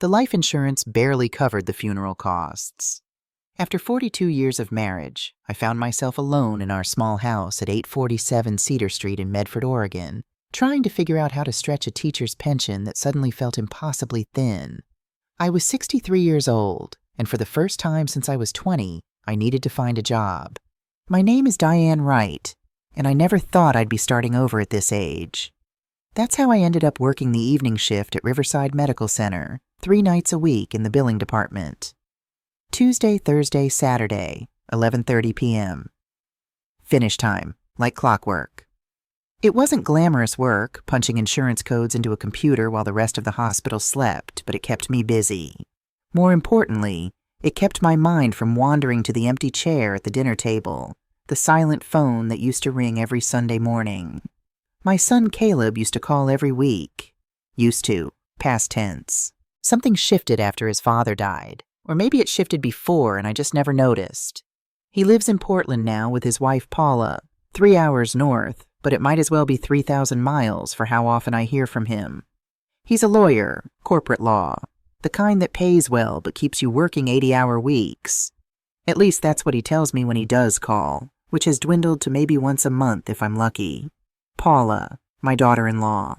The life insurance barely covered the funeral costs. After 42 years of marriage, I found myself alone in our small house at 847 Cedar Street in Medford, Oregon, trying to figure out how to stretch a teacher's pension that suddenly felt impossibly thin. I was 63 years old, and for the first time since I was 20, I needed to find a job. My name is Diane Wright, and I never thought I'd be starting over at this age. That's how I ended up working the evening shift at Riverside Medical Center, 3 nights a week in the billing department. Tuesday, Thursday, Saturday, 11:30 p.m. Finish time, like clockwork. It wasn't glamorous work, punching insurance codes into a computer while the rest of the hospital slept, but it kept me busy. More importantly, it kept my mind from wandering to the empty chair at the dinner table, the silent phone that used to ring every Sunday morning. My son Caleb used to call every week. Used to, past tense. Something shifted after his father died. Or maybe it shifted before and I just never noticed. He lives in Portland now with his wife Paula, 3 hours north, but it might as well be 3,000 miles for how often I hear from him. He's a lawyer, corporate law, the kind that pays well but keeps you working 80-hour weeks. At least that's what he tells me when he does call, which has dwindled to maybe once a month if I'm lucky. Paula, my daughter-in-law.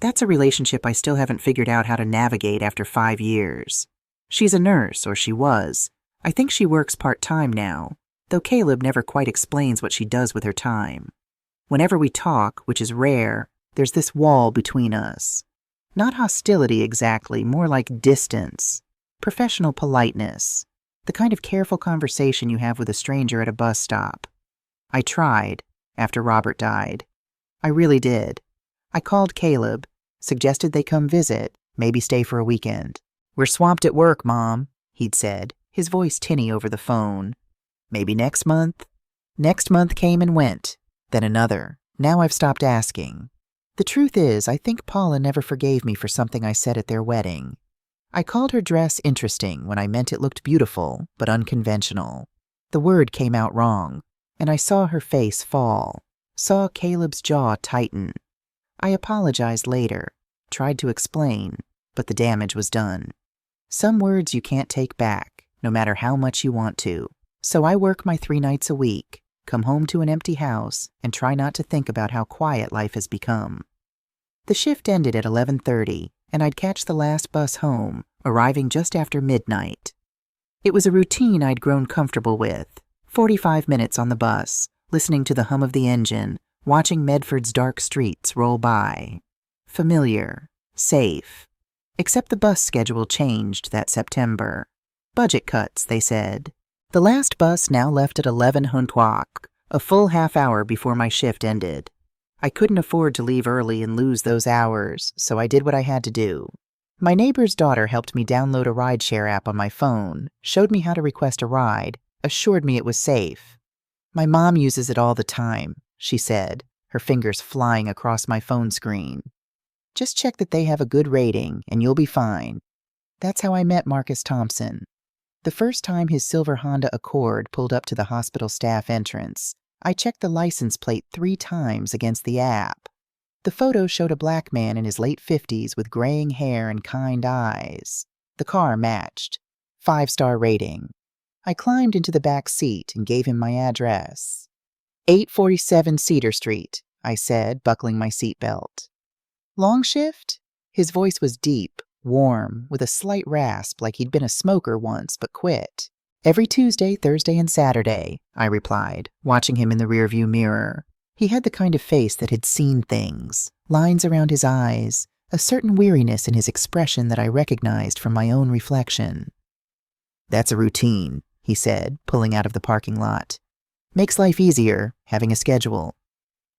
That's a relationship I still haven't figured out how to navigate after 5 years. She's a nurse, or she was. I think she works part-time now, though Caleb never quite explains what she does with her time. Whenever we talk, which is rare, there's this wall between us. Not hostility exactly, more like distance. Professional politeness. The kind of careful conversation you have with a stranger at a bus stop. I tried, after Robert died. I really did. I called Caleb, suggested they come visit, maybe stay for a weekend. "We're swamped at work, Mom," he'd said, his voice tinny over the phone. "Maybe next month?" Next month came and went, then another. Now I've stopped asking. The truth is, I think Paula never forgave me for something I said at their wedding. I called her dress interesting when I meant it looked beautiful, but unconventional. The word came out wrong, and I saw her face fall, saw Caleb's jaw tighten. I apologized later, tried to explain, but the damage was done. Some words you can't take back, no matter how much you want to. So I work my 3 nights a week, come home to an empty house, and try not to think about how quiet life has become. The shift ended at 11:30, and I'd catch the last bus home, arriving just after midnight. It was a routine I'd grown comfortable with. 45 minutes on the bus, listening to the hum of the engine, watching Medford's dark streets roll by. Familiar, safe. Except the bus schedule changed that September. Budget cuts, they said. The last bus now left at 11 Huntuak, a full half hour before my shift ended. I couldn't afford to leave early and lose those hours, so I did what I had to do. My neighbor's daughter helped me download a Rideshare app on my phone, showed me how to request a ride, assured me it was safe. "My mom uses it all the time," she said, her fingers flying across my phone screen. "Just check that they have a good rating, and you'll be fine." That's how I met Marcus Thompson. The first time his silver Honda Accord pulled up to the hospital staff entrance, I checked the license plate 3 times against the app. The photo showed a black man in his late 50s with graying hair and kind eyes. The car matched. 5-star rating. I climbed into the back seat and gave him my address. 847 Cedar Street, I said, buckling my seatbelt. "Long shift?" His voice was deep, warm, with a slight rasp like he'd been a smoker once but quit. "Every Tuesday, Thursday, and Saturday," I replied, watching him in the rearview mirror. He had the kind of face that had seen things, lines around his eyes, a certain weariness in his expression that I recognized from my own reflection. "That's a routine," he said, pulling out of the parking lot. "Makes life easier, having a schedule."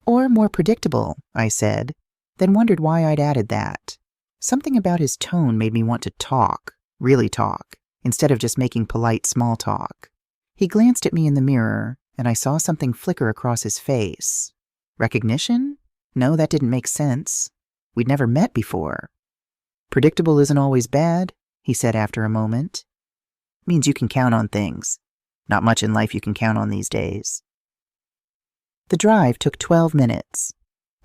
"Or more predictable," I said, then wondered why I'd added that. Something about his tone made me want to talk, really talk, instead of just making polite small talk. He glanced at me in the mirror, and I saw something flicker across his face. Recognition? No, that didn't make sense. We'd never met before. "Predictable isn't always bad," he said after a moment. "Means you can count on things. Not much in life you can count on these days." The drive took 12 minutes.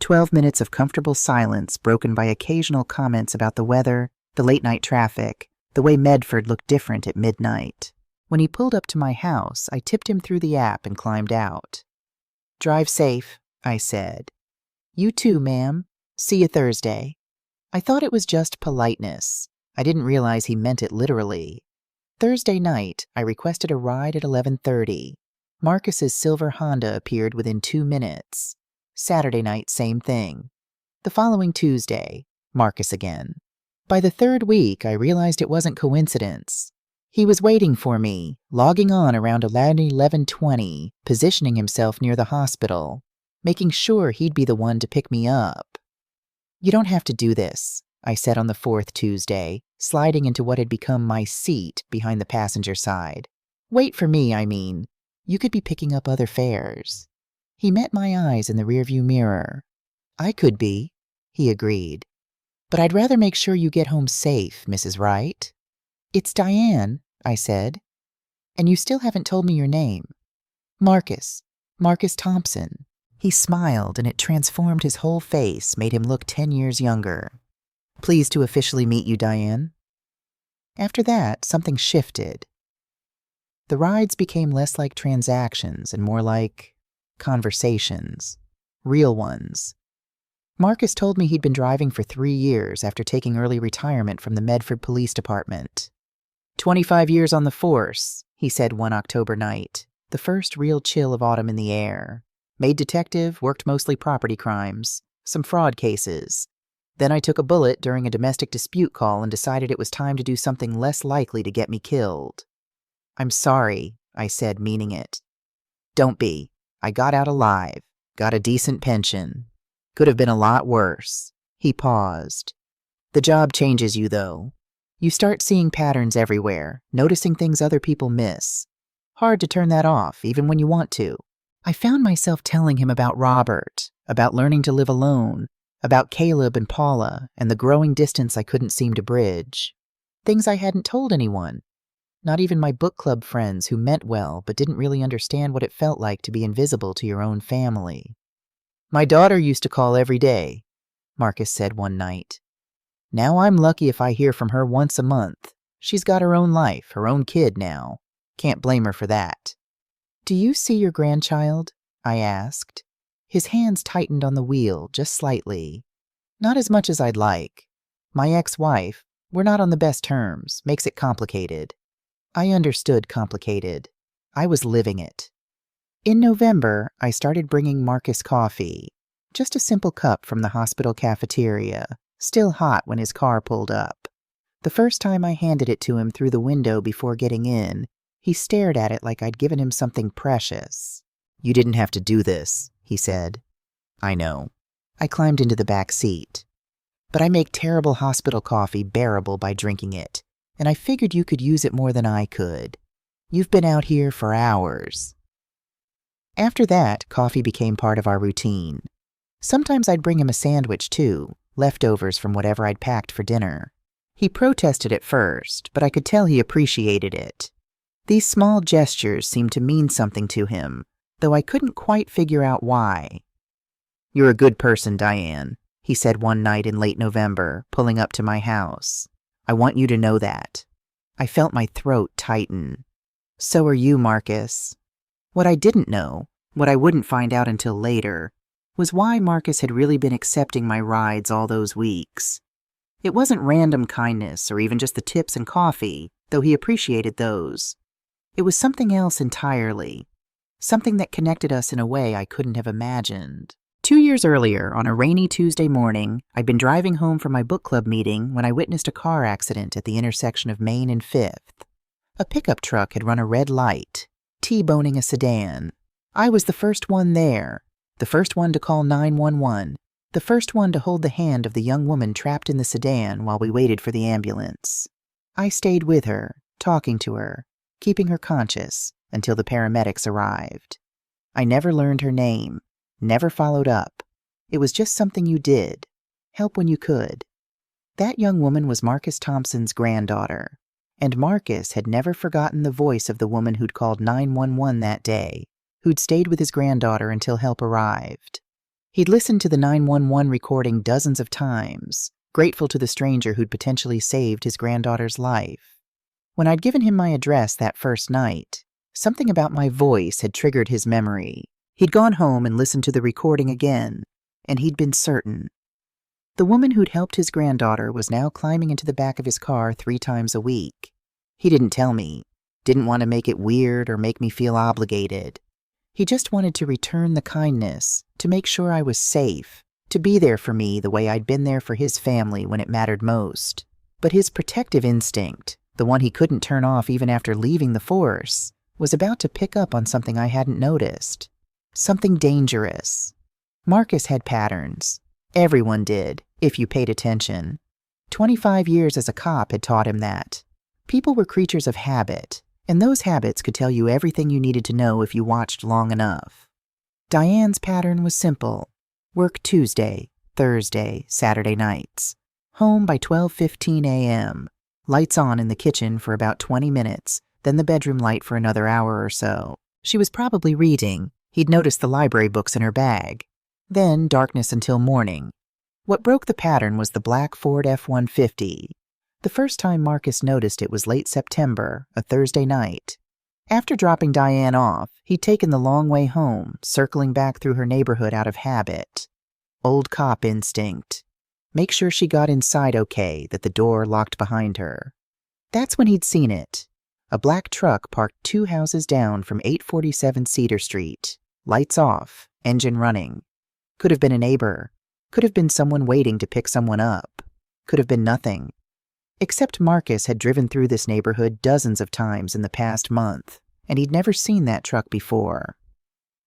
12 minutes of comfortable silence broken by occasional comments about the weather, The late-night traffic, the way Medford looked different at midnight. When he pulled up to my house, I tipped him through the app and climbed out. "Drive safe," I said. "You too, ma'am. See you Thursday." I thought it was just politeness. I didn't realize he meant it literally. Thursday night, I requested a ride at 11:30. Marcus's silver Honda appeared within 2 minutes. Saturday night, same thing. The following Tuesday, Marcus again. By the third week, I realized it wasn't coincidence. He was waiting for me, logging on around 11:20, positioning himself near the hospital, making sure he'd be the one to pick me up. "You don't have to do this," I said on the fourth Tuesday, sliding into what had become my seat behind the passenger side. "Wait for me, I mean. You could be picking up other fares." He met my eyes in the rearview mirror. "I could be," he agreed. "But I'd rather make sure you get home safe, Mrs. Wright." "It's Diane," I said. "And you still haven't told me your name." "Marcus Thompson." He smiled, and it transformed his whole face, made him look 10 years younger. "Pleased to officially meet you, Diane." After that, something shifted. The rides became less like transactions and more like conversations. Real ones. Marcus told me he'd been driving for 3 years after taking early retirement from the Medford Police Department. 25 years on the force, he said one October night, the first real chill of autumn in the air. Made detective, worked mostly property crimes, some fraud cases. Then I took a bullet during a domestic dispute call and decided it was time to do something less likely to get me killed. "I'm sorry," I said, meaning it. "Don't be. I got out alive, got a decent pension. Could have been a lot worse." He paused. "The job changes you, though. You start seeing patterns everywhere, noticing things other people miss. Hard to turn that off, even when you want to." I found myself telling him about Robert, about learning to live alone, about Caleb and Paula, and the growing distance I couldn't seem to bridge. Things I hadn't told anyone. Not even my book club friends who meant well but didn't really understand what it felt like to be invisible to your own family. "My daughter used to call every day," Marcus said one night. "Now I'm lucky if I hear from her once a month. She's got her own life, her own kid now. Can't blame her for that." "Do you see your grandchild?" I asked. His hands tightened on the wheel just slightly. "Not as much as I'd like. My ex-wife, we're not on the best terms, makes it complicated." I understood complicated. I was living it. In November, I started bringing Marcus coffee. Just a simple cup from the hospital cafeteria, still hot when his car pulled up. The first time I handed it to him through the window before getting in, he stared at it like I'd given him something precious. "You didn't have to do this," he said. "I know." I climbed into the back seat. "But I make terrible hospital coffee bearable by drinking it, and I figured you could use it more than I could. You've been out here for hours." After that, coffee became part of our routine. Sometimes I'd bring him a sandwich, too, leftovers from whatever I'd packed for dinner. He protested at first, but I could tell he appreciated it. These small gestures seemed to mean something to him, though I couldn't quite figure out why. "You're a good person, Diane," he said one night in late November, pulling up to my house. "I want you to know that." I felt my throat tighten. "So are you, Marcus." What I didn't know, what I wouldn't find out until later, was why Marcus had really been accepting my rides all those weeks. It wasn't random kindness or even just the tips and coffee, though he appreciated those. It was something else entirely. Something that connected us in a way I couldn't have imagined. 2 years earlier, on a rainy Tuesday morning, I'd been driving home from my book club meeting when I witnessed a car accident at the intersection of Main and 5th. A pickup truck had run a red light, T-boning a sedan. I was the first one there, the first one to call 911, the first one to hold the hand of the young woman trapped in the sedan while we waited for the ambulance. I stayed with her, talking to her, keeping her conscious, until the paramedics arrived. I never learned her name, never followed up. It was just something you did. Help when you could. That young woman was Marcus Thompson's granddaughter, and Marcus had never forgotten the voice of the woman who'd called 911 that day, who'd stayed with his granddaughter until help arrived. He'd listened to the 911 recording dozens of times, grateful to the stranger who'd potentially saved his granddaughter's life. When I'd given him my address that first night, something about my voice had triggered his memory. He'd gone home and listened to the recording again, and he'd been certain. The woman who'd helped his granddaughter was now climbing into the back of his car 3 times a week. He didn't tell me, didn't want to make it weird or make me feel obligated. He just wanted to return the kindness, to make sure I was safe, to be there for me the way I'd been there for his family when it mattered most. But his protective instinct, the one he couldn't turn off even after leaving the force, was about to pick up on something I hadn't noticed. Something dangerous. Marcus had patterns. Everyone did, if you paid attention. 25 years as a cop had taught him that. People were creatures of habit, and those habits could tell you everything you needed to know if you watched long enough. Diane's pattern was simple. Work Tuesday, Thursday, Saturday nights. Home by 12:15 a.m. Lights on in the kitchen for about 20 minutes, then the bedroom light for another hour or so. She was probably reading. He'd noticed the library books in her bag. Then darkness until morning. What broke the pattern was the black Ford F-150. The first time Marcus noticed it was late September, a Thursday night. After dropping Diane off, he'd taken the long way home, circling back through her neighborhood out of habit. Old cop instinct. Make sure she got inside okay, that the door locked behind her. That's when he'd seen it. A black truck parked 2 houses down from 847 Cedar Street. Lights off, engine running. Could have been a neighbor. Could have been someone waiting to pick someone up. Could have been nothing. Except Marcus had driven through this neighborhood dozens of times in the past month, and he'd never seen that truck before.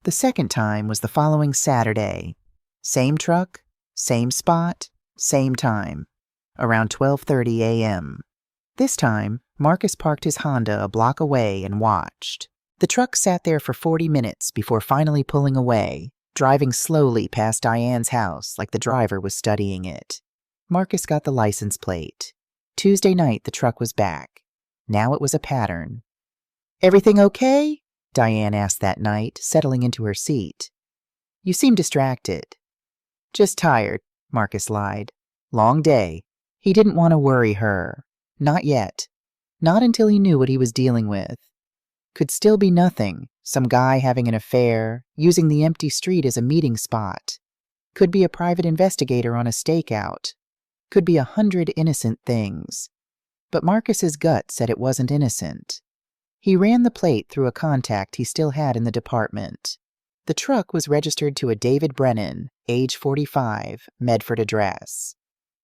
The second time was the following Saturday. Same truck, same spot, same time. Around 12:30 a.m. This time, Marcus parked his Honda a block away and watched. The truck sat there for 40 minutes before finally pulling away, driving slowly past Diane's house like the driver was studying it. Marcus got the license plate. Tuesday night, the truck was back. Now it was a pattern. "Everything okay?" Diane asked that night, settling into her seat. "You seem distracted." "Just tired," Marcus lied. "Long day." He didn't want to worry her. Not yet. Not until he knew what he was dealing with. Could still be nothing. Some guy having an affair, using the empty street as a meeting spot. Could be a private investigator on a stakeout. Could be 100 innocent things. But Marcus's gut said it wasn't innocent. He ran the plate through a contact he still had in the department. The truck was registered to a David Brennan, age 45, Medford address.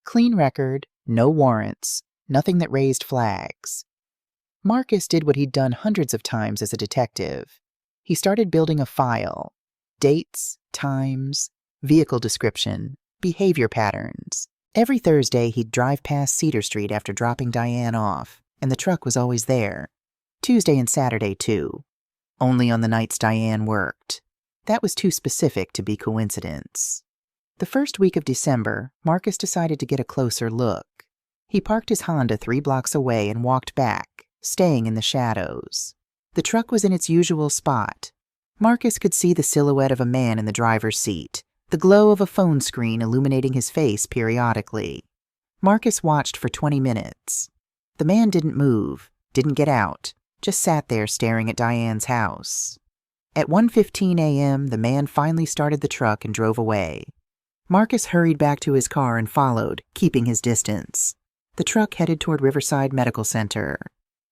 Clean record, no warrants, nothing that raised flags. Marcus did what he'd done hundreds of times as a detective. He started building a file. Dates, times, vehicle description, behavior patterns. Every Thursday, he'd drive past Cedar Street after dropping Diane off, and the truck was always there. Tuesday and Saturday, too. Only on the nights Diane worked. That was too specific to be coincidence. The first week of December, Marcus decided to get a closer look. He parked his Honda 3 blocks away and walked back, staying in the shadows. The truck was in its usual spot. Marcus could see the silhouette of a man in the driver's seat, the glow of a phone screen illuminating his face periodically. Marcus watched for 20 minutes. The man didn't move, didn't get out, just sat there staring at Diane's house. At 1:15 a.m., the man finally started the truck and drove away. Marcus hurried back to his car and followed, keeping his distance. The truck headed toward Riverside Medical Center.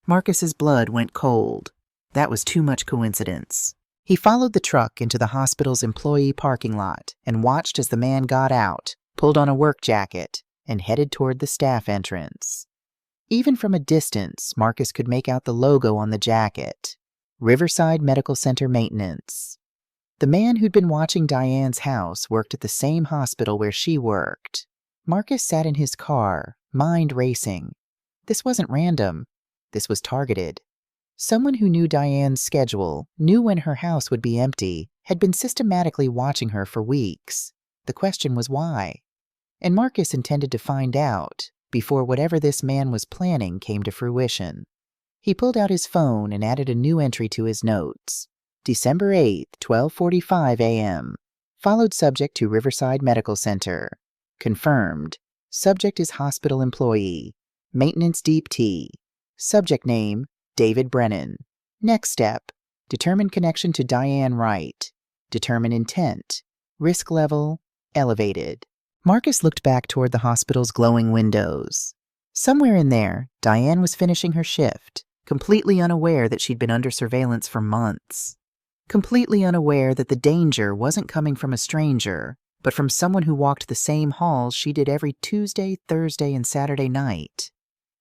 Marcus's blood went cold. That was too much coincidence. He followed the truck into the hospital's employee parking lot and watched as the man got out, pulled on a work jacket, and headed toward the staff entrance. Even from a distance, Marcus could make out the logo on the jacket. Riverside Medical Center Maintenance. The man who'd been watching Diane's house worked at the same hospital where she worked. Marcus sat in his car, mind racing. This wasn't random. This was targeted. Someone who knew Diane's schedule, knew when her house would be empty, had been systematically watching her for weeks. The question was why. And Marcus intended to find out before whatever this man was planning came to fruition. He pulled out his phone and added a new entry to his notes. December 8th, 12:45 a.m. Followed subject to Riverside Medical Center. Confirmed. Subject is hospital employee. Maintenance deep T. Subject name, David Brennan. Next step, determine connection to Diane Wright. Determine intent. Risk level, elevated. Marcus looked back toward the hospital's glowing windows. Somewhere in there, Diane was finishing her shift, completely unaware that she'd been under surveillance for months. Completely unaware that the danger wasn't coming from a stranger, but from someone who walked the same halls she did every Tuesday, Thursday, and Saturday night.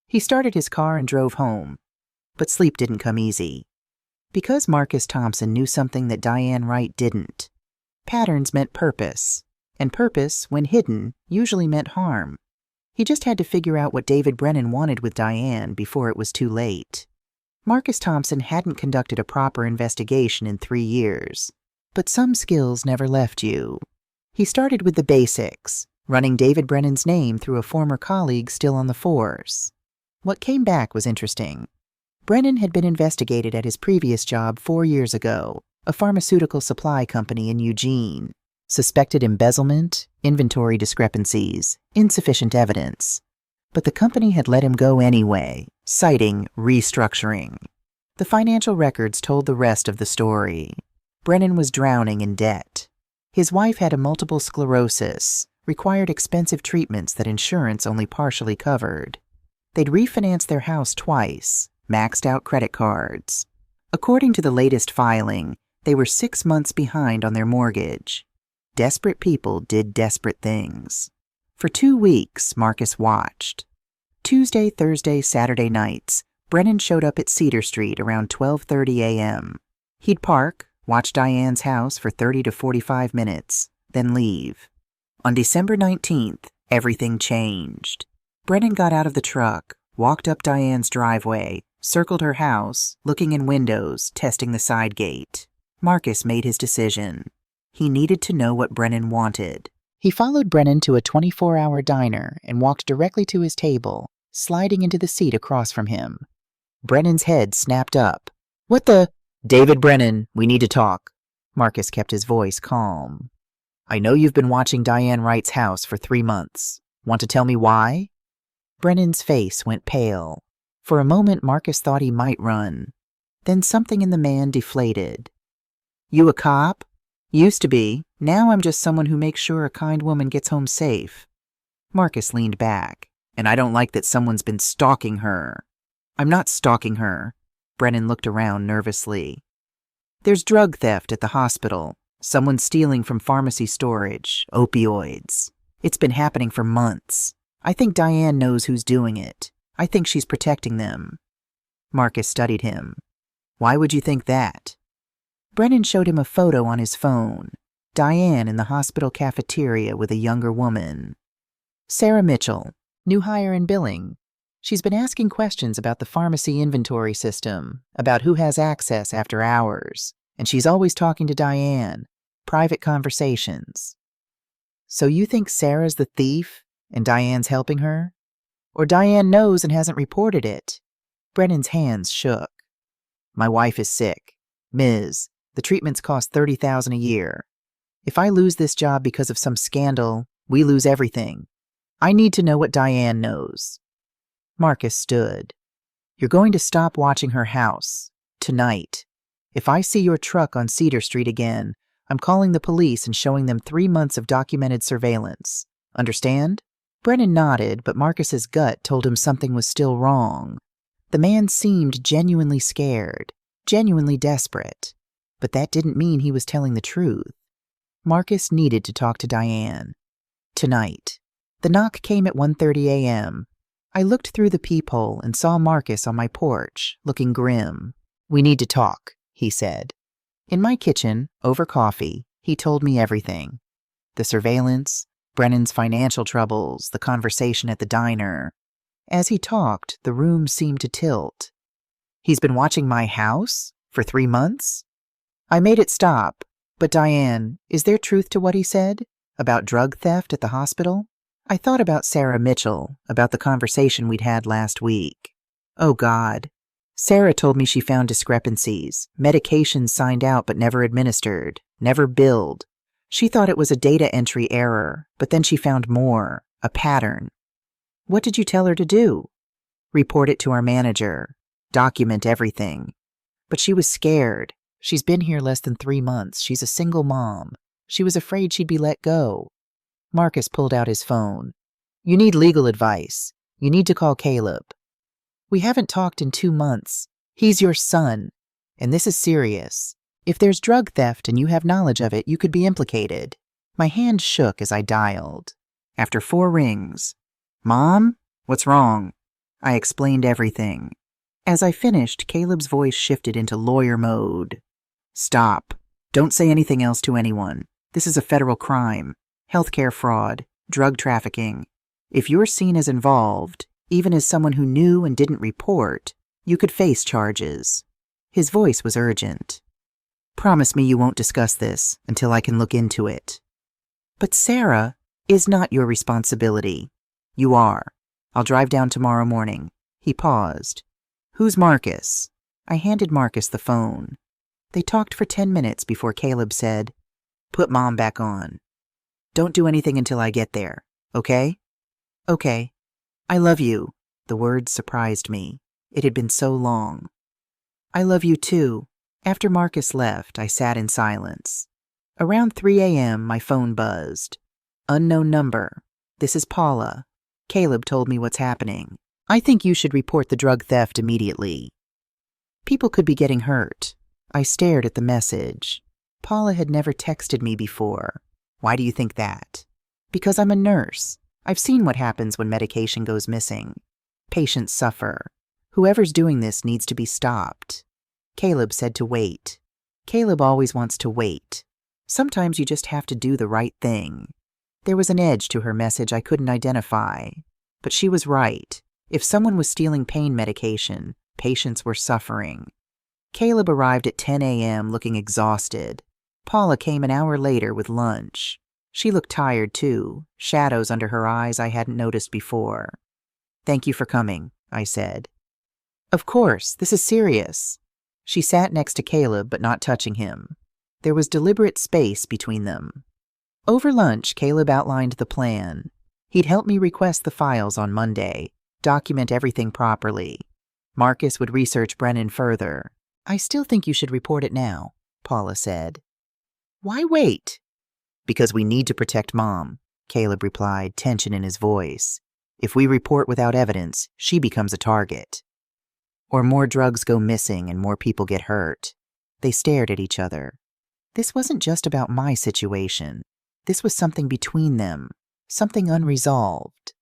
He started his car and drove home, but sleep didn't come easy. Because Marcus Thompson knew something that Diane Wright didn't. Patterns meant purpose, and purpose, when hidden, usually meant harm. He just had to figure out what David Brennan wanted with Diane before it was too late. Marcus Thompson hadn't conducted a proper investigation in 3 years, but some skills never left you. He started with the basics, running David Brennan's name through a former colleague still on the force. What came back was interesting. Brennan had been investigated at his previous job 4 years ago, a pharmaceutical supply company in Eugene. Suspected embezzlement, inventory discrepancies, insufficient evidence. But the company had let him go anyway, citing restructuring. The financial records told the rest of the story. Brennan was drowning in debt. His wife had a multiple sclerosis, required expensive treatments that insurance only partially covered. They'd refinanced their house twice, maxed out credit cards. According to the latest filing, they were 6 months behind on their mortgage. Desperate people did desperate things. For 2 weeks, Marcus watched. Tuesday, Thursday, Saturday nights, Brennan showed up at Cedar Street around 12:30 a.m. He'd park, watch Diane's house for 30 to 45 minutes, then leave. On December 19th, everything changed. Brennan got out of the truck, walked up Diane's driveway, circled her house, looking in windows, testing the side gate. Marcus made his decision. He needed to know what Brennan wanted. He followed Brennan to a 24-hour diner and walked directly to his table, sliding into the seat across from him. Brennan's head snapped up. "What the—" "David Brennan, we need to talk." Marcus kept his voice calm. "I know you've been watching Diane Wright's house for 3 months. Want to tell me why?" Brennan's face went pale. For a moment, Marcus thought he might run. Then something in the man deflated. "You a cop?" "Used to be. Now I'm just someone who makes sure a kind woman gets home safe." Marcus leaned back. "And I don't like that someone's been stalking her." "I'm not stalking her." Brennan looked around nervously. "There's drug theft at the hospital. Someone's stealing from pharmacy storage, opioids. It's been happening for months. I think Diane knows who's doing it. I think she's protecting them." Marcus studied him. "Why would you think that?" Brennan showed him a photo on his phone. Diane in the hospital cafeteria with a younger woman. "Sarah Mitchell, new hire in billing. She's been asking questions about the pharmacy inventory system, about who has access after hours, and she's always talking to Diane. Private conversations." "So you think Sarah's the thief and Diane's helping her? Or Diane knows and hasn't reported it?" Brennan's hands shook. "My wife is sick. Ms. The treatments cost $30,000 a year. If I lose this job because of some scandal, we lose everything. I need to know what Diane knows." Marcus stood. "You're going to stop watching her house. Tonight. If I see your truck on Cedar Street again, I'm calling the police and showing them 3 months of documented surveillance. Understand?" Brennan nodded, but Marcus's gut told him something was still wrong. The man seemed genuinely scared, genuinely desperate. But that didn't mean he was telling the truth. Marcus needed to talk to Diane. Tonight. The knock came at 1:30 a.m. I looked through the peephole and saw Marcus on my porch, looking grim. "We need to talk," he said. In my kitchen, over coffee, he told me everything. The surveillance, Brennan's financial troubles, the conversation at the diner. As he talked, the room seemed to tilt. "He's been watching my house? For 3 months?" I made it stop. "But Diane, is there truth to what he said? About drug theft at the hospital?" I thought about Sarah Mitchell, about the conversation we'd had last week. Oh God. Sarah told me she found discrepancies, medications signed out but never administered, never billed. She thought it was a data entry error, but then she found more, a pattern, What did you tell her to do? Report it to our manager. Document everything. But she was scared. She's been here less than 3 months. She's a single mom. She was afraid she'd be let go. Marcus pulled out his phone. You need legal advice. You need to call Caleb. We haven't talked in 2 months. He's your son. And this is serious. If there's drug theft and you have knowledge of it, you could be implicated. My hand shook as I dialed. After 4 rings. Mom? What's wrong? I explained everything. As I finished, Caleb's voice shifted into lawyer mode. Stop. Don't say anything else to anyone. This is a federal crime. Healthcare fraud. Drug trafficking. If you're seen as involved, even as someone who knew and didn't report, you could face charges. His voice was urgent. Promise me you won't discuss this until I can look into it. But Sarah is not your responsibility. You are. I'll drive down tomorrow morning. He paused. Who's Marcus? I handed Marcus the phone. They talked for 10 minutes before Caleb said, Put Mom back on. Don't do anything until I get there, okay? Okay. I love you. The words surprised me. It had been so long. I love you too. After Marcus left, I sat in silence. Around 3 a.m., my phone buzzed. Unknown number. This is Paula. Caleb told me what's happening. I think you should report the drug theft immediately. People could be getting hurt. I stared at the message. Paula had never texted me before. Why do you think that? Because I'm a nurse. I've seen what happens when medication goes missing. Patients suffer. Whoever's doing this needs to be stopped. Caleb said to wait. Caleb always wants to wait. Sometimes you just have to do the right thing. There was an edge to her message I couldn't identify. But she was right. If someone was stealing pain medication, patients were suffering. Caleb arrived at 10 a.m. looking exhausted. Paula came an hour later with lunch. She looked tired too, shadows under her eyes I hadn't noticed before. Thank you for coming, I said. Of course, this is serious. She sat next to Caleb but not touching him. There was deliberate space between them. Over lunch, Caleb outlined the plan. He'd help me request the files on Monday, document everything properly. Marcus would research Brennan further. I still think you should report it now, Paula said. Why wait? Because we need to protect Mom, Caleb replied, tension in his voice. If we report without evidence, she becomes a target. Or more drugs go missing and more people get hurt. They stared at each other. This wasn't just about my situation. This was something between them, something unresolved.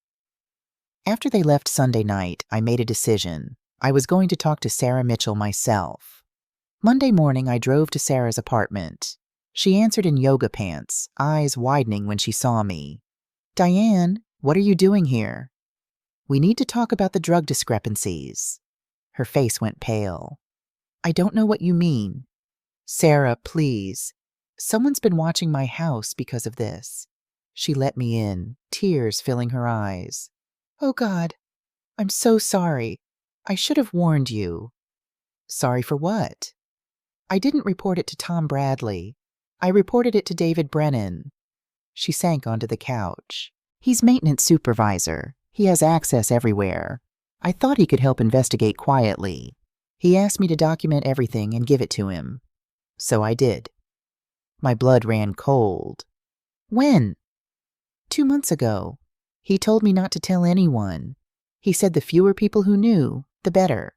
After they left Sunday night, I made a decision. I was going to talk to Sarah Mitchell myself. Monday morning, I drove to Sarah's apartment. She answered in yoga pants, eyes widening when she saw me. Diane, what are you doing here? We need to talk about the drug discrepancies. Her face went pale. I don't know what you mean. Sarah, please. Someone's been watching my house because of this. She let me in, tears filling her eyes. Oh, God. I'm so sorry. I should have warned you. Sorry for what? I didn't report it to Tom Bradley. I reported it to David Brennan. She sank onto the couch. He's maintenance supervisor. He has access everywhere. I thought he could help investigate quietly. He asked me to document everything and give it to him. So I did. My blood ran cold. When? 2 months ago. He told me not to tell anyone. He said the fewer people who knew, the better.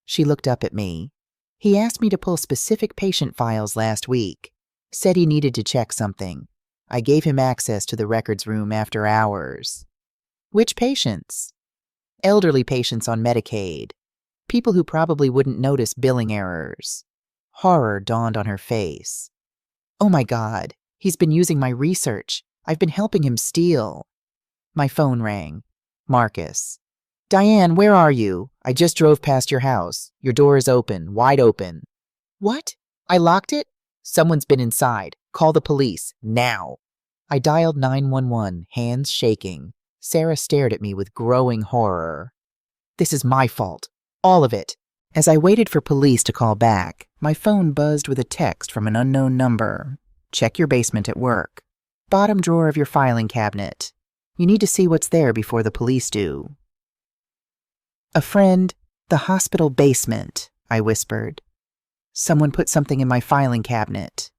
She looked up at me. He asked me to pull specific patient files last week. Said he needed to check something. I gave him access to the records room after hours. Which patients? Elderly patients on Medicaid. People who probably wouldn't notice billing errors. Horror dawned on her face. Oh my God, he's been using my research. I've been helping him steal. My phone rang. Marcus. Diane, where are you? I just drove past your house. Your door is open, wide open. What? I locked it? Someone's been inside. Call the police, now. I dialed 911, hands shaking. Sarah stared at me with growing horror. This is my fault. All of it. As I waited for police to call back, my phone buzzed with a text from an unknown number. Check your basement at work. Bottom drawer of your filing cabinet. You need to see what's there before the police do. A friend, the hospital basement, I whispered. Someone put something in my filing cabinet.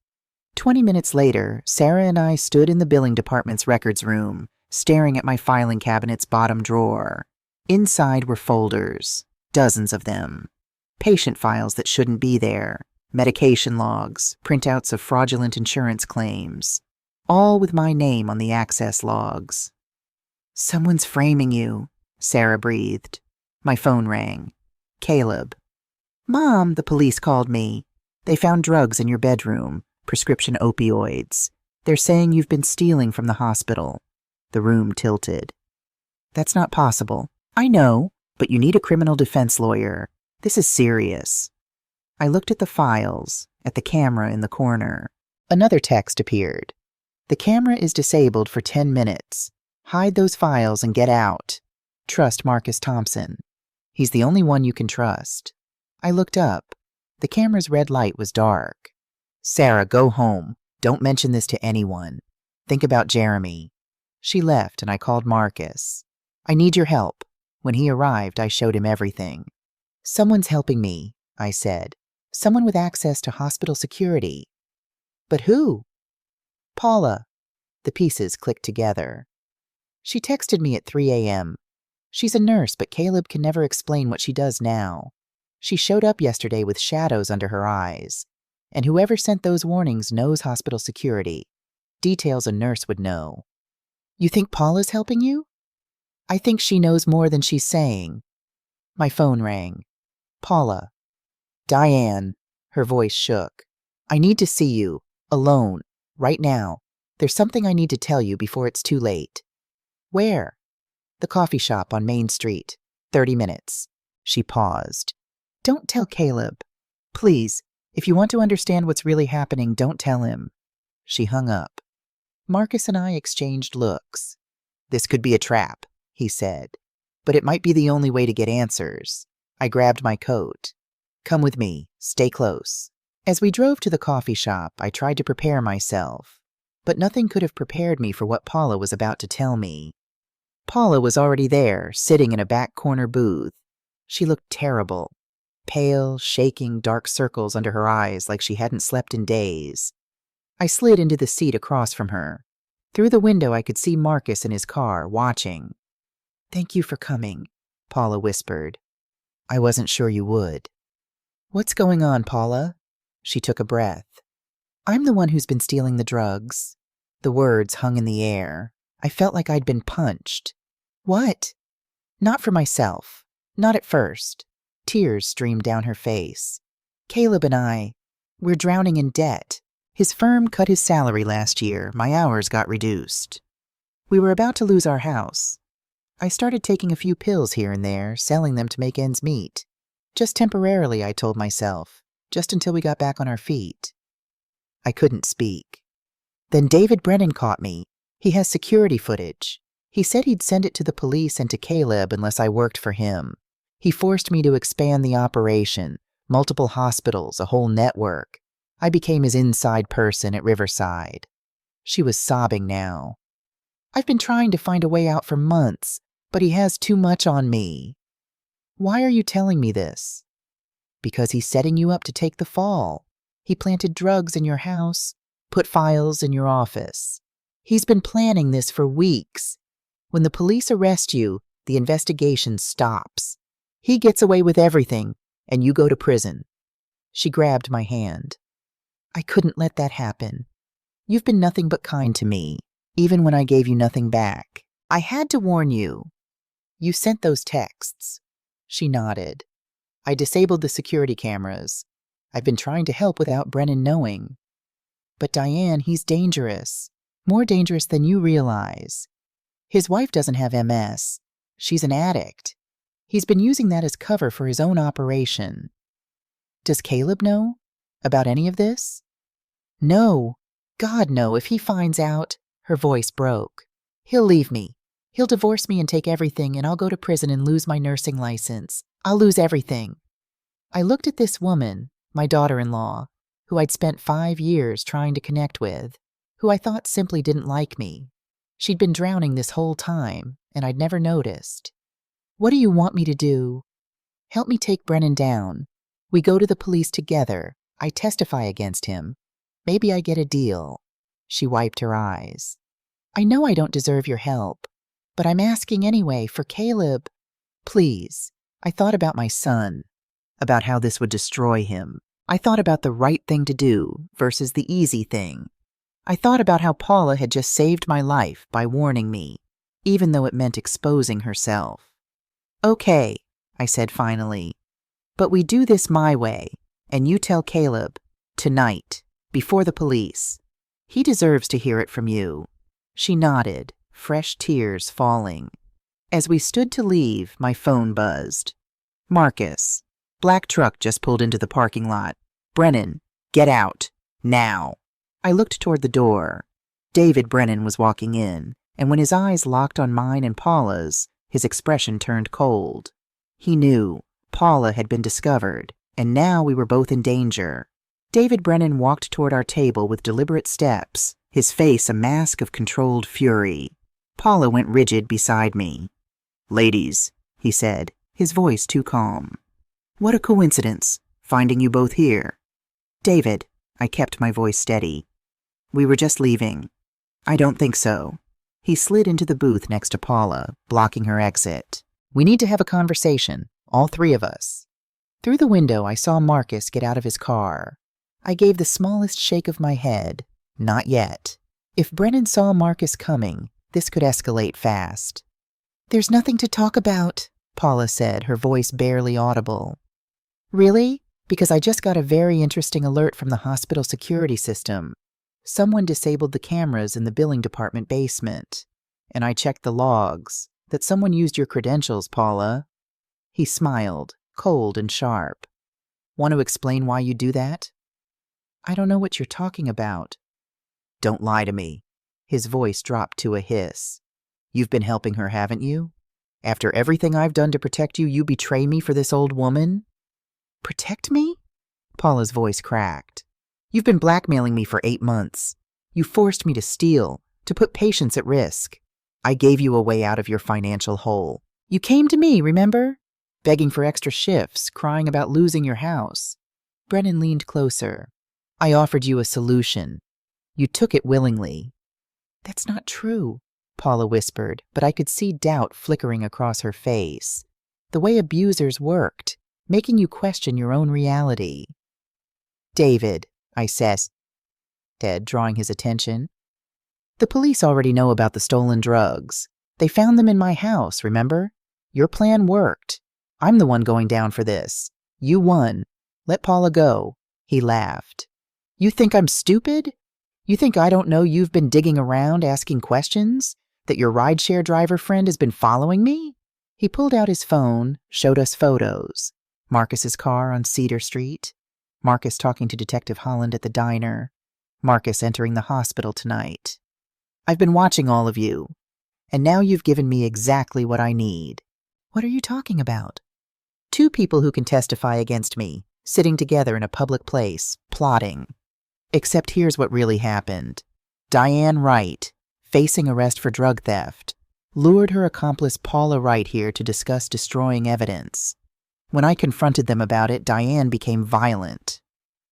20 minutes later, Sarah and I stood in the billing department's records room, staring at my filing cabinet's bottom drawer. Inside were folders, dozens of them. Patient files that shouldn't be there, medication logs, printouts of fraudulent insurance claims, all with my name on the access logs. Someone's framing you, Sarah breathed. My phone rang. Caleb. Mom, the police called me. They found drugs in your bedroom, prescription opioids. They're saying you've been stealing from the hospital. The room tilted. That's not possible. I know, but you need a criminal defense lawyer. This is serious. I looked at the files, at the camera in the corner. Another text appeared. The camera is disabled for 10 minutes. Hide those files and get out. Trust Marcus Thompson. He's the only one you can trust. I looked up. The camera's red light was dark. Sarah, go home. Don't mention this to anyone. Think about Jeremy. She left and I called Marcus. I need your help. When he arrived, I showed him everything. Someone's helping me, I said. Someone with access to hospital security. But who? Paula. The pieces clicked together. She texted me at 3 a.m. She's a nurse, but Caleb can never explain what she does now. She showed up yesterday with shadows under her eyes. And whoever sent those warnings knows hospital security. Details a nurse would know. You think Paula's helping you? I think she knows more than she's saying. My phone rang. Paula. Diane. Her voice shook. I need to see you. Alone. Right now. There's something I need to tell you before it's too late. Where? The coffee shop on Main Street. 30 minutes. She paused. Don't tell Caleb. Please, if you want to understand what's really happening, don't tell him. She hung up. Marcus and I exchanged looks. This could be a trap, he said. But it might be the only way to get answers. I grabbed my coat. Come with me. Stay close. As we drove to the coffee shop, I tried to prepare myself. But nothing could have prepared me for what Paula was about to tell me. Paula was already there, sitting in a back corner booth. She looked terrible. Pale, shaking, dark circles under her eyes like she hadn't slept in days. I slid into the seat across from her. Through the window I could see Marcus in his car, watching. Thank you for coming, Paula whispered. I wasn't sure you would. What's going on, Paula? She took a breath. I'm the one who's been stealing the drugs. The words hung in the air. I felt like I'd been punched. What? Not for myself. Not at first. Tears streamed down her face. Caleb and we're drowning in debt. His firm cut his salary last year. My hours got reduced. We were about to lose our house. I started taking a few pills here and there, selling them to make ends meet. Just temporarily, I told myself. Just until we got back on our feet. I couldn't speak. Then David Brennan caught me. He has security footage. He said he'd send it to the police and to Caleb unless I worked for him. He forced me to expand the operation, multiple hospitals, a whole network. I became his inside person at Riverside. She was sobbing now. I've been trying to find a way out for months, but he has too much on me. Why are you telling me this? Because he's setting you up to take the fall. He planted drugs in your house, put files in your office. He's been planning this for weeks. When the police arrest you, the investigation stops. He gets away with everything, and you go to prison. She grabbed my hand. I couldn't let that happen. You've been nothing but kind to me, even when I gave you nothing back. I had to warn you. You sent those texts. She nodded. I disabled the security cameras. I've been trying to help without Brennan knowing. But Diane, he's dangerous. More dangerous than you realize. His wife doesn't have MS. She's an addict. He's been using that as cover for his own operation. Does Caleb know about any of this? No. God, no. If he finds out, her voice broke. He'll leave me. He'll divorce me and take everything, and I'll go to prison and lose my nursing license. I'll lose everything. I looked at this woman, my daughter-in-law, who I'd spent 5 years trying to connect with, who I thought simply didn't like me. She'd been drowning this whole time, and I'd never noticed. What do you want me to do? Help me take Brennan down. We go to the police together. I testify against him. Maybe I get a deal. She wiped her eyes. I know I don't deserve your help, but I'm asking anyway for Caleb. Please. I thought about my son, about how this would destroy him. I thought about the right thing to do versus the easy thing. I thought about how Paula had just saved my life by warning me, even though it meant exposing herself. Okay, I said finally, but we do this my way, and you tell Caleb, tonight, before the police. He deserves to hear it from you. She nodded, fresh tears falling. As we stood to leave, my phone buzzed. Marcus. Black truck just pulled into the parking lot. Brennan, get out. Now. I looked toward the door. David Brennan was walking in, and when his eyes locked on mine and Paula's, his expression turned cold. He knew. Paula had been discovered, and now we were both in danger. David Brennan walked toward our table with deliberate steps, his face a mask of controlled fury. Paula went rigid beside me. Ladies, he said, his voice too calm. What a coincidence, finding you both here. David, I kept my voice steady. We were just leaving. I don't think so. He slid into the booth next to Paula, blocking her exit. We need to have a conversation, all three of us. Through the window, I saw Marcus get out of his car. I gave the smallest shake of my head. Not yet. If Brennan saw Marcus coming, this could escalate fast. There's nothing to talk about, Paula said, her voice barely audible. Really? Because I just got a very interesting alert from the hospital security system. Someone disabled the cameras in the billing department basement. And I checked the logs. That someone used your credentials, Paula. He smiled, cold and sharp. Want to explain why you do that? I don't know what you're talking about. Don't lie to me. His voice dropped to a hiss. You've been helping her, haven't you? After everything I've done to protect you, you betray me for this old woman? Protect me? Paula's voice cracked. You've been blackmailing me for 8 months. You forced me to steal, to put patients at risk. I gave you a way out of your financial hole. You came to me, remember? Begging for extra shifts, crying about losing your house. Brennan leaned closer. I offered you a solution. You took it willingly. That's not true, Paula whispered, but I could see doubt flickering across her face. The way abusers worked, making you question your own reality. David, I said, drawing his attention. The police already know about the stolen drugs. They found them in my house, remember? Your plan worked. I'm the one going down for this. You won. Let Paula go. He laughed. You think I'm stupid? You think I don't know you've been digging around asking questions? That your rideshare driver friend has been following me? He pulled out his phone, showed us photos. Marcus's car on Cedar Street. Marcus talking to Detective Holland at the diner. Marcus entering the hospital tonight. I've been watching all of you, and now you've given me exactly what I need. What are you talking about? 2 people who can testify against me, sitting together in a public place, plotting. Except here's what really happened. Diane Wright, facing arrest for drug theft, lured her accomplice Paula Wright here to discuss destroying evidence. When I confronted them about it, Diane became violent.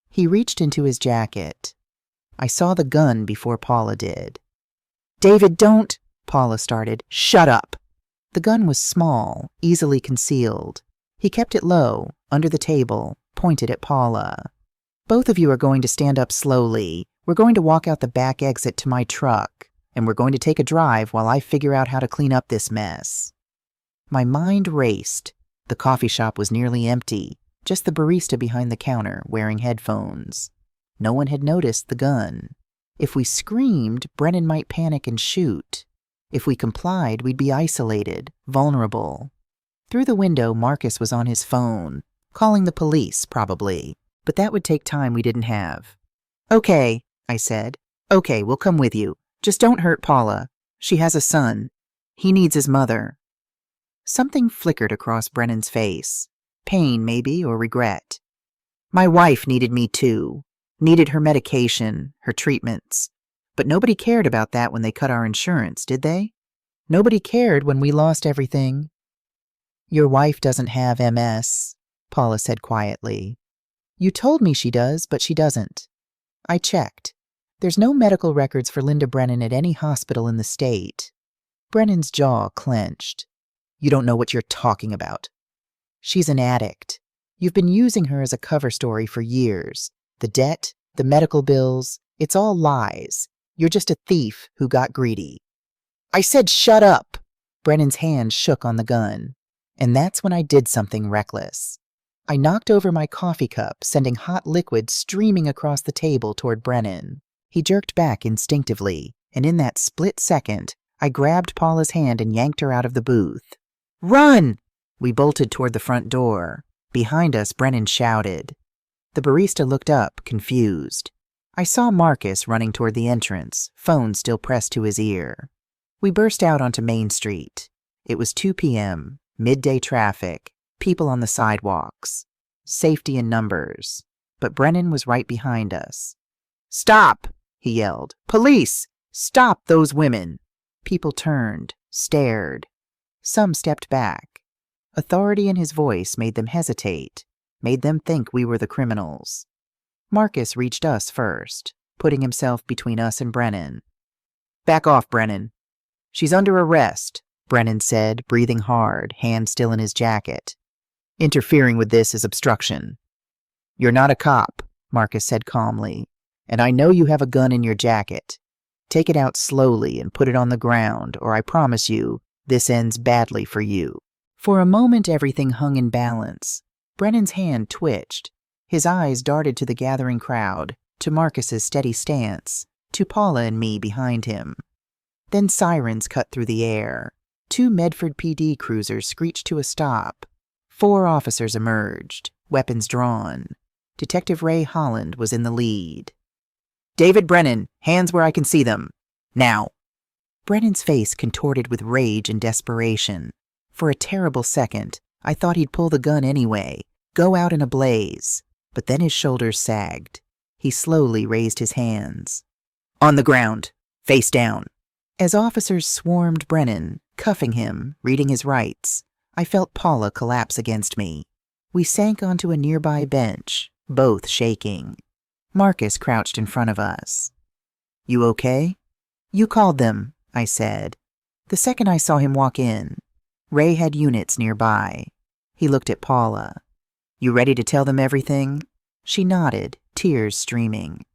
He reached into his jacket. I saw the gun before Paula did. David, don't, Paula started. Shut up. The gun was small, easily concealed. He kept it low, under the table, pointed at Paula. Both of you are going to stand up slowly. We're going to walk out the back exit to my truck, and we're going to take a drive while I figure out how to clean up this mess. My mind raced. The coffee shop was nearly empty, just the barista behind the counter wearing headphones. No one had noticed the gun. If we screamed, Brennan might panic and shoot. If we complied, we'd be isolated, vulnerable. Through the window, Marcus was on his phone, calling the police, probably, but that would take time we didn't have. Okay, I said. Okay, we'll come with you. Just don't hurt Paula. She has a son. He needs his mother. Something flickered across Brennan's face. Pain, maybe, or regret. My wife needed me too. Needed her medication, her treatments. But nobody cared about that when they cut our insurance, did they? Nobody cared when we lost everything. Your wife doesn't have MS, Paula said quietly. You told me she does, but she doesn't. I checked. There's no medical records for Linda Brennan at any hospital in the state. Brennan's jaw clenched. You don't know what you're talking about. She's an addict. You've been using her as a cover story for years. The debt, the medical bills, it's all lies. You're just a thief who got greedy. I said shut up! Brennan's hand shook on the gun. And that's when I did something reckless. I knocked over my coffee cup, sending hot liquid streaming across the table toward Brennan. He jerked back instinctively, and in that split second, I grabbed Paula's hand and yanked her out of the booth. Run! We bolted toward the front door. Behind us, Brennan shouted. The barista looked up, confused. I saw Marcus running toward the entrance, phone still pressed to his ear. We burst out onto Main Street. It was 2 p.m., midday traffic, people on the sidewalks, safety in numbers. But Brennan was right behind us. Stop! He yelled. Police! Stop those women! People turned, stared. Some stepped back. Authority in his voice made them hesitate, made them think we were the criminals. Marcus reached us first, putting himself between us and Brennan. Back off, Brennan. She's under arrest, Brennan said, breathing hard, hand still in his jacket. Interfering with this is obstruction. You're not a cop, Marcus said calmly, and I know you have a gun in your jacket. Take it out slowly and put it on the ground, or I promise you, this ends badly for you. For a moment everything hung in balance. Brennan's hand twitched. His eyes darted to the gathering crowd, to Marcus's steady stance, to Paula and me behind him. Then sirens cut through the air. 2 Medford PD cruisers screeched to a stop. 4 officers emerged, weapons drawn. Detective Ray Holland was in the lead. David Brennan, hands where I can see them. Now. Brennan's face contorted with rage and desperation. For a terrible second, I thought he'd pull the gun anyway, go out in a blaze. But then his shoulders sagged. He slowly raised his hands. On the ground, face down. As officers swarmed Brennan, cuffing him, reading his rights, I felt Paula collapse against me. We sank onto a nearby bench, both shaking. Marcus crouched in front of us. You okay? You called them, I said. The second I saw him walk in, Ray had units nearby. He looked at Paula. You ready to tell them everything? She nodded, tears streaming.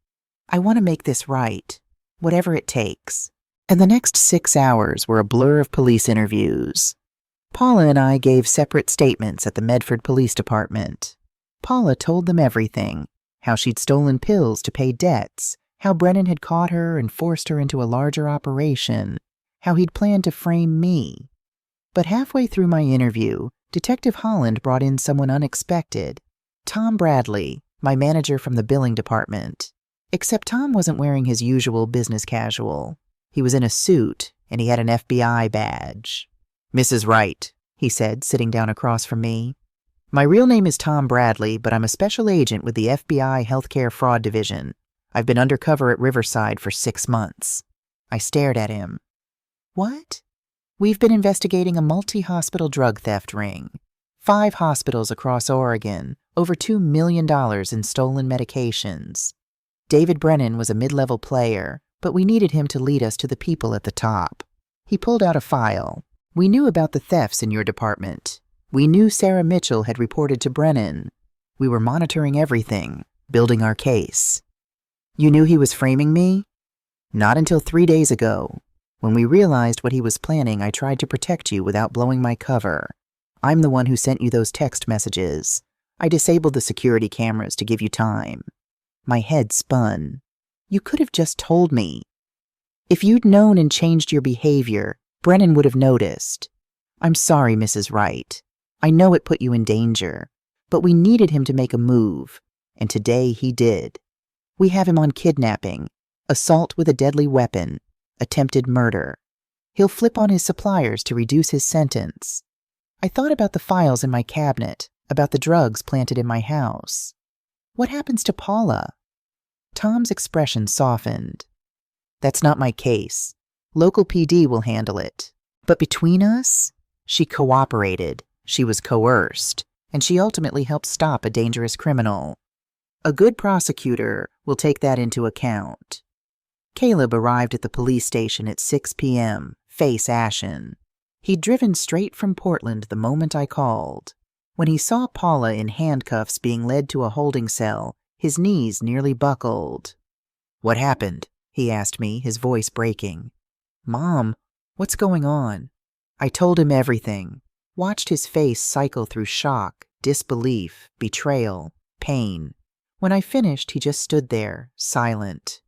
I want to make this right, whatever it takes. And the next 6 hours were a blur of police interviews. Paula and I gave separate statements at the Medford Police Department. Paula told them everything, how she'd stolen pills to pay debts, how Brennan had caught her and forced her into a larger operation, how he'd planned to frame me. But halfway through my interview, Detective Holland brought in someone unexpected. Tom Bradley, my manager from the billing department. Except Tom wasn't wearing his usual business casual. He was in a suit, and he had an FBI badge. Mrs. Wright, he said, sitting down across from me. My real name is Tom Bradley, but I'm a special agent with the FBI Healthcare Fraud Division. I've been undercover at Riverside for 6 months. I stared at him. What? We've been investigating a multi-hospital drug theft ring. 5 hospitals across Oregon, over $2 million in stolen medications. David Brennan was a mid-level player, but we needed him to lead us to the people at the top. He pulled out a file. We knew about the thefts in your department. We knew Sarah Mitchell had reported to Brennan. We were monitoring everything, building our case. You knew he was framing me? Not until 3 days ago. When we realized what he was planning, I tried to protect you without blowing my cover. I'm the one who sent you those text messages. I disabled the security cameras to give you time. My head spun. You could have just told me. If you'd known and changed your behavior, Brennan would have noticed. I'm sorry, Mrs. Wright. I know it put you in danger, but we needed him to make a move, and today he did. We have him on kidnapping, assault with a deadly weapon, attempted murder. He'll flip on his suppliers to reduce his sentence. I thought about the files in my cabinet, about the drugs planted in my house. What happens to Paula? Tom's expression softened. That's not my case. Local PD will handle it. But between us, she cooperated, she was coerced, and she ultimately helped stop a dangerous criminal. A good prosecutor will take that into account. Caleb arrived at the police station at 6 p.m., face ashen. He'd driven straight from Portland the moment I called. When he saw Paula in handcuffs being led to a holding cell, his knees nearly buckled. "What happened?" he asked me, his voice breaking. "Mom, what's going on?" I told him everything, watched his face cycle through shock, disbelief, betrayal, pain. When I finished, he just stood there, silent.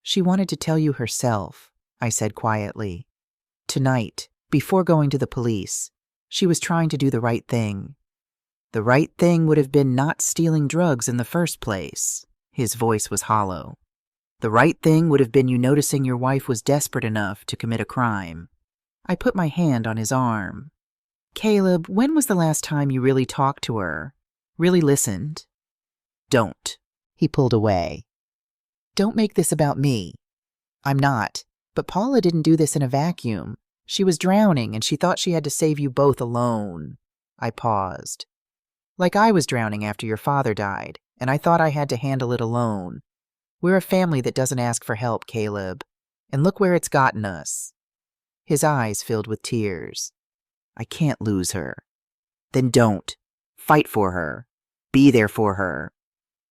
"She wanted to tell you herself," I said quietly. "Tonight, before going to the police, she was trying to do the right thing." "The right thing would have been not stealing drugs in the first place." His voice was hollow. "The right thing would have been you noticing your wife was desperate enough to commit a crime." I put my hand on his arm. "Caleb, when was the last time you really talked to her? Really listened?" "Don't." He pulled away. "Don't make this about me." "I'm not. But Paula didn't do this in a vacuum. She was drowning, and she thought she had to save you both alone." I paused. "Like I was drowning after your father died, and I thought I had to handle it alone. We're a family that doesn't ask for help, Caleb. And look where it's gotten us." His eyes filled with tears. "I can't lose her." "Then don't. Fight for her. Be there for her."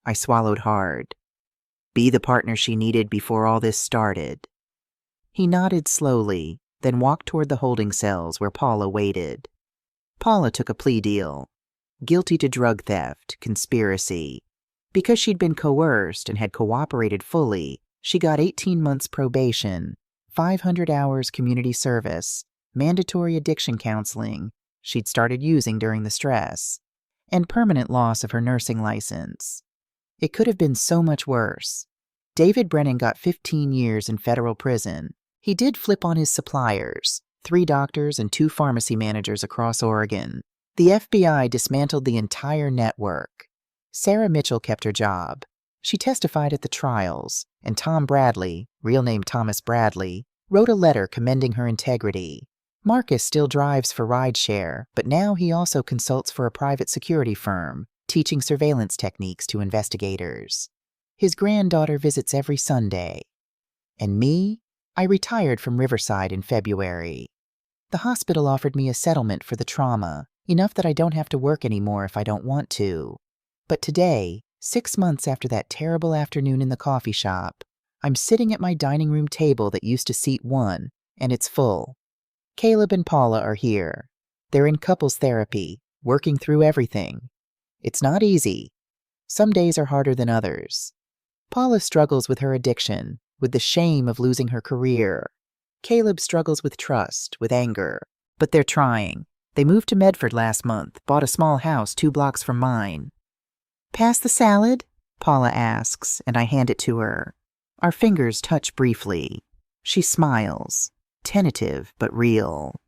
I swallowed hard. "Be the partner she needed before all this started." He nodded slowly, then walked toward the holding cells where Paula waited. Paula took a plea deal. Guilty to drug theft, conspiracy. Because she'd been coerced and had cooperated fully, she got 18 months probation, 500 hours community service, mandatory addiction counseling she'd started using during the stress, and permanent loss of her nursing license. It could have been so much worse. David Brennan got 15 years in federal prison. He did flip on his suppliers, 3 doctors and 2 pharmacy managers across Oregon. The FBI dismantled the entire network. Sarah Mitchell kept her job. She testified at the trials, and Tom Bradley, real name Thomas Bradley, wrote a letter commending her integrity. Marcus still drives for Rideshare, but now he also consults for a private security firm, teaching surveillance techniques to investigators. His granddaughter visits every Sunday. And me? I retired from Riverside in February. The hospital offered me a settlement for the trauma, enough that I don't have to work anymore if I don't want to. But today, 6 months after that terrible afternoon in the coffee shop, I'm sitting at my dining room table that used to seat 1, and it's full. Caleb and Paula are here. They're in couples therapy, working through everything. It's not easy. Some days are harder than others. Paula struggles with her addiction, with the shame of losing her career. Caleb struggles with trust, with anger. But they're trying. They moved to Medford last month, bought a small house 2 blocks from mine. "Pass the salad?" Paula asks, and I hand it to her. Our fingers touch briefly. She smiles, tentative but real.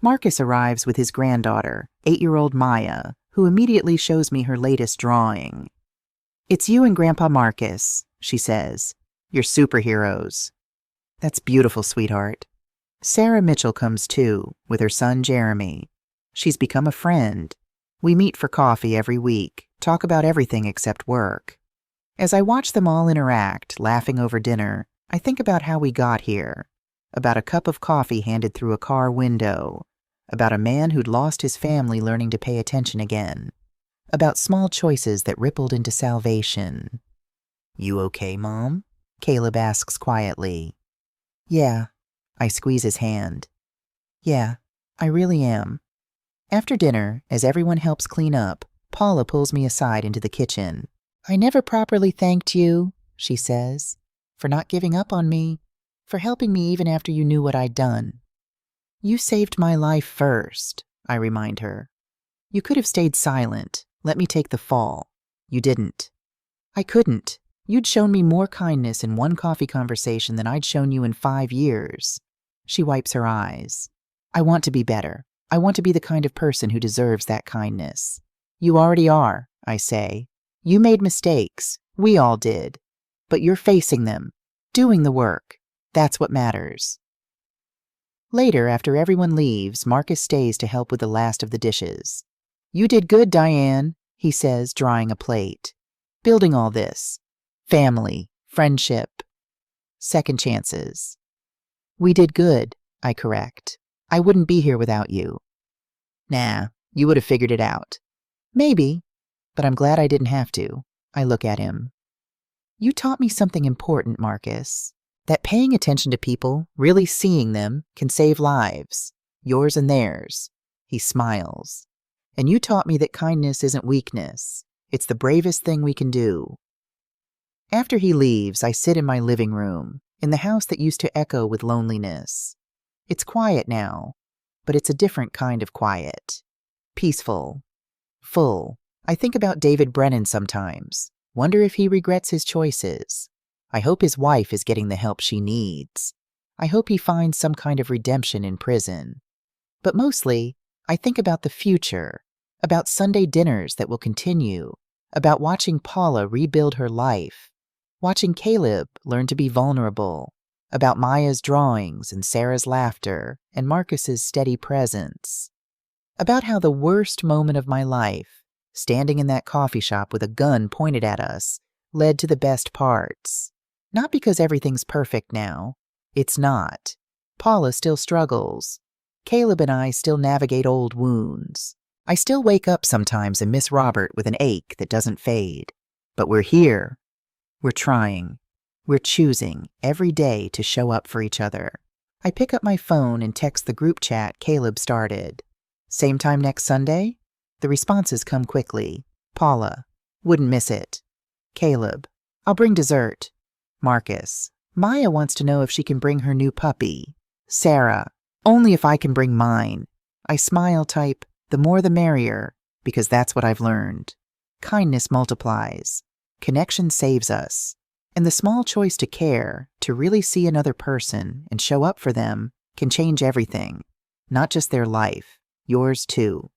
Marcus arrives with his granddaughter, 8-year-old Maya, who immediately shows me her latest drawing. "It's you and Grandpa Marcus," she says. "You're superheroes." "That's beautiful, sweetheart." Sarah Mitchell comes too, with her son Jeremy. She's become a friend. We meet for coffee every week, talk about everything except work. As I watch them all interact, laughing over dinner, I think about how we got here, about a cup of coffee handed through a car window, about a man who'd lost his family learning to pay attention again, about small choices that rippled into salvation. "You okay, Mom?" Caleb asks quietly. "Yeah." I squeeze his hand. "Yeah, I really am." After dinner, as everyone helps clean up, Paula pulls me aside into the kitchen. "I never properly thanked you," she says, "for not giving up on me, for helping me even after you knew what I'd done." "You saved my life first," I remind her. "You could have stayed silent, let me take the fall. You didn't." "I couldn't. You'd shown me more kindness in one coffee conversation than I'd shown you in 5 years. She wipes her eyes. "I want to be better. I want to be the kind of person who deserves that kindness." "You already are," I say. "You made mistakes. We all did. But you're facing them, doing the work. That's what matters. Later, after everyone leaves, Marcus stays to help with the last of the dishes. You did good, Diane, he says, drawing a plate. Building all this. Family, friendship, second chances. We did good, I correct. I wouldn't be here without you. Nah, you would have figured it out. Maybe, but I'm glad I didn't have to. I look at him. You taught me something important, Marcus. That paying attention to people, really seeing them, can save lives. Yours and theirs. He smiles. And you taught me that kindness isn't weakness. It's the bravest thing we can do. After he leaves, I sit in my living room, in the house that used to echo with loneliness. It's quiet now, but it's a different kind of quiet. Peaceful. Full. I think about David Brennan sometimes. Wonder if he regrets his choices. I hope his wife is getting the help she needs. I hope he finds some kind of redemption in prison. But mostly, I think about the future, about Sunday dinners that will continue, about watching Paula rebuild her life, watching Caleb learn to be vulnerable, about Maya's drawings and Sarah's laughter and Marcus's steady presence, about how the worst moment of my life, standing in that coffee shop with a gun pointed at us, led to the best parts. Not because everything's perfect now. It's not. Paula still struggles. Caleb and I still navigate old wounds. I still wake up sometimes and miss Robert with an ache that doesn't fade. But we're here. We're trying. We're choosing every day to show up for each other. I pick up my phone and text the group chat Caleb started. Same time next Sunday? The responses come quickly. Paula, wouldn't miss it. Caleb, I'll bring dessert. Marcus, Maya wants to know if she can bring her new puppy. Sarah, only if I can bring mine. I smile, type, the more the merrier, because that's what I've learned. Kindness multiplies. Connection saves us. And the small choice to care, to really see another person and show up for them, can change everything. Not just their life, yours too.